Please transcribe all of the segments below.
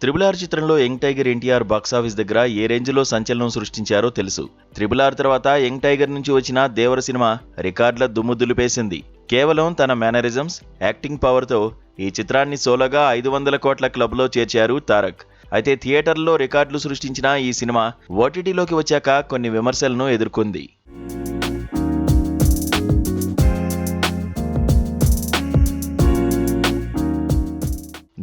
Triple R చిత్రంలో young tiger NTR box office దగ్గర ఏ రేంజ్లో సంచలనం సృష్టించారో తెలుసు. త్రిబుల్ ఆర్ తర్వాత యంగ్ టైగర్ నుంచి వచ్చిన దేవర సినిమా రికార్డుల దుమ్ము దులిపేసింది. కేవలం తన మేనరిజమ్స్, యాక్టింగ్ పవర్తో ఈ చిత్రాన్ని సోలోగా 500 కోట్ల క్లబ్లో చేర్చారు తారక్. అయితే థియేటర్లో రికార్డులు సృష్టించిన ఈ సినిమా ఓటీటీలోకి వచ్చాక కొన్ని విమర్శలను ఎదుర్కొంది.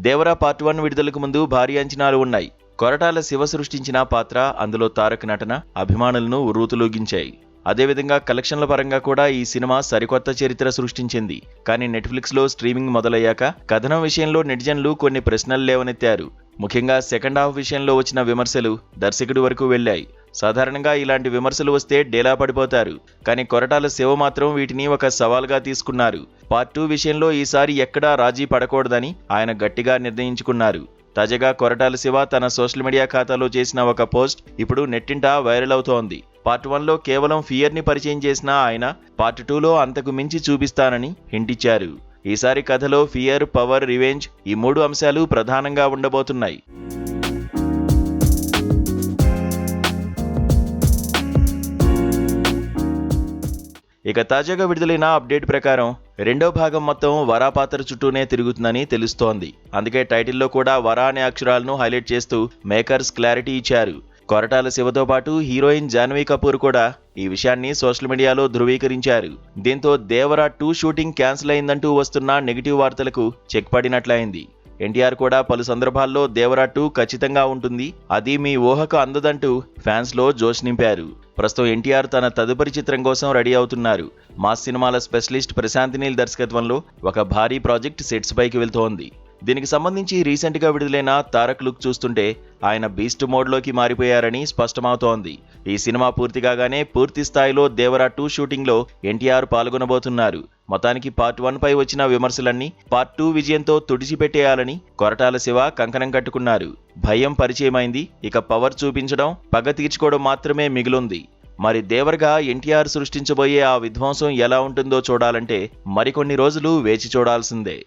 దేవరా పార్ట్ 1 విడుదలకు ముందు భారీ అంచనాలు ఉన్నాయి. కొరటాల శివ సృష్టించిన పాత్ర, అందులో తారక్ నటన అభిమానులను ఉర్రూతలూగించాయి. అదేవిధంగా కలెక్షన్ల పరంగా కూడా ఈ సినిమా సరికొత్త చరిత్ర సృష్టించింది. కానీ నెట్ఫ్లిక్స్లో స్ట్రీమింగ్ మొదలయ్యాక కథనం విషయంలో నెటిజన్లు కొన్ని ప్రశ్నలు లేవనెత్తారు. ముఖ్యంగా సెకండ్ హాఫ్ విషయంలో వచ్చిన విమర్శలు దర్శకుడి వరకు వెళ్లాయి. సాధారణంగా ఇలాంటి విమర్శలు వస్తే డేలా పడిపోతారు. కానీ కొరటాల శివ మాత్రం వీటిని ఒక సవాల్గా తీసుకున్నారు. పార్ట్ 2 విషయంలో ఈసారి ఎక్కడా రాజీ పడకూడదని ఆయన గట్టిగా నిర్ణయించుకున్నారు. తాజాగా కొరటాల శివ తన సోషల్ మీడియా ఖాతాలో చేసిన ఒక పోస్ట్ ఇప్పుడు నెట్టింట వైరల్ అవుతోంది. పార్ట్ 1లో కేవలం ఫియర్ని పరిచయం చేసిన ఆయన పార్ట్ 2లో అంతకు మించి చూపిస్తానని హింట్ ఇచ్చారు. ఈసారి కథలో ఫియర్, పవర్, రివెంజ్ ఈ 3 అంశాలు ప్రధానంగా ఉండబోతున్నాయి. ఇక తాజాగా విడుదలైన అప్డేట్ ప్రకారం రెండో భాగం మొత్తం వరా పాత్ర చుట్టూనే తిరుగుతుందని తెలుస్తోంది. అందుకే టైటిల్లో కూడా వరా అనే అక్షరాలను హైలైట్ చేస్తూ మేకర్స్ క్లారిటీ ఇచ్చారు. కొరటాల శివతో పాటు హీరోయిన్ జాన్వీ కపూర్ కూడా ఈ విషయాన్ని సోషల్ మీడియాలో ధృవీకరించారు. దీంతో దేవరా 2 షూటింగ్ క్యాన్సిల్ అయిందంటూ వస్తున్న నెగిటివ్ వార్తలకు చెక్ పడినట్లయింది. ఎన్టీఆర్ కూడా పలు సందర్భాల్లో దేవరా 2 ఖచ్చితంగా ఉంటుంది, అది మీ ఊహకు అందదంటూ ఫ్యాన్స్లో జోష్ నింపారు. ప్రస్తుతం ఎన్టీఆర్ తన తదుపరి చిత్రం కోసం రెడీ అవుతున్నారు. మాస్ సినిమాల స్పెషలిస్ట్ ప్రశాంత్ నీల్ దర్శకత్వంలో ఒక భారీ ప్రాజెక్ట్ సెట్స్ పైకి వెళ్తోంది. దీనికి సంబంధించి రీసెంట్గా విడుదలైన తారక్ లుక్ చూస్తుంటే ఆయన బీస్ట్ మోడ్లోకి మారిపోయారని స్పష్టమవుతోంది. ఈ సినిమా పూర్తి కాగానే పూర్తి స్థాయిలో దేవరా 2 షూటింగ్లో ఎన్టీఆర్ పాల్గొనబోతున్నారు. మొత్తానికి పార్ట్ 1 పై వచ్చిన విమర్శలన్నీ పార్ట్ 2 విజయంతో తుడిచిపెట్టేయాలని కొరటాల శివ కంకణం కట్టుకున్నారు. భయం పరిచయమైంది, ఇక పవర్ చూపించడం, పగ తీర్చుకోవడం మాత్రమే మిగిలుంది. మరి దేవర్గా ఎన్టీఆర్ సృష్టించబోయే ఆ విధ్వంసం ఎలా ఉంటుందో చూడాలంటే మరికొన్ని రోజులు వేచి చూడాల్సిందే.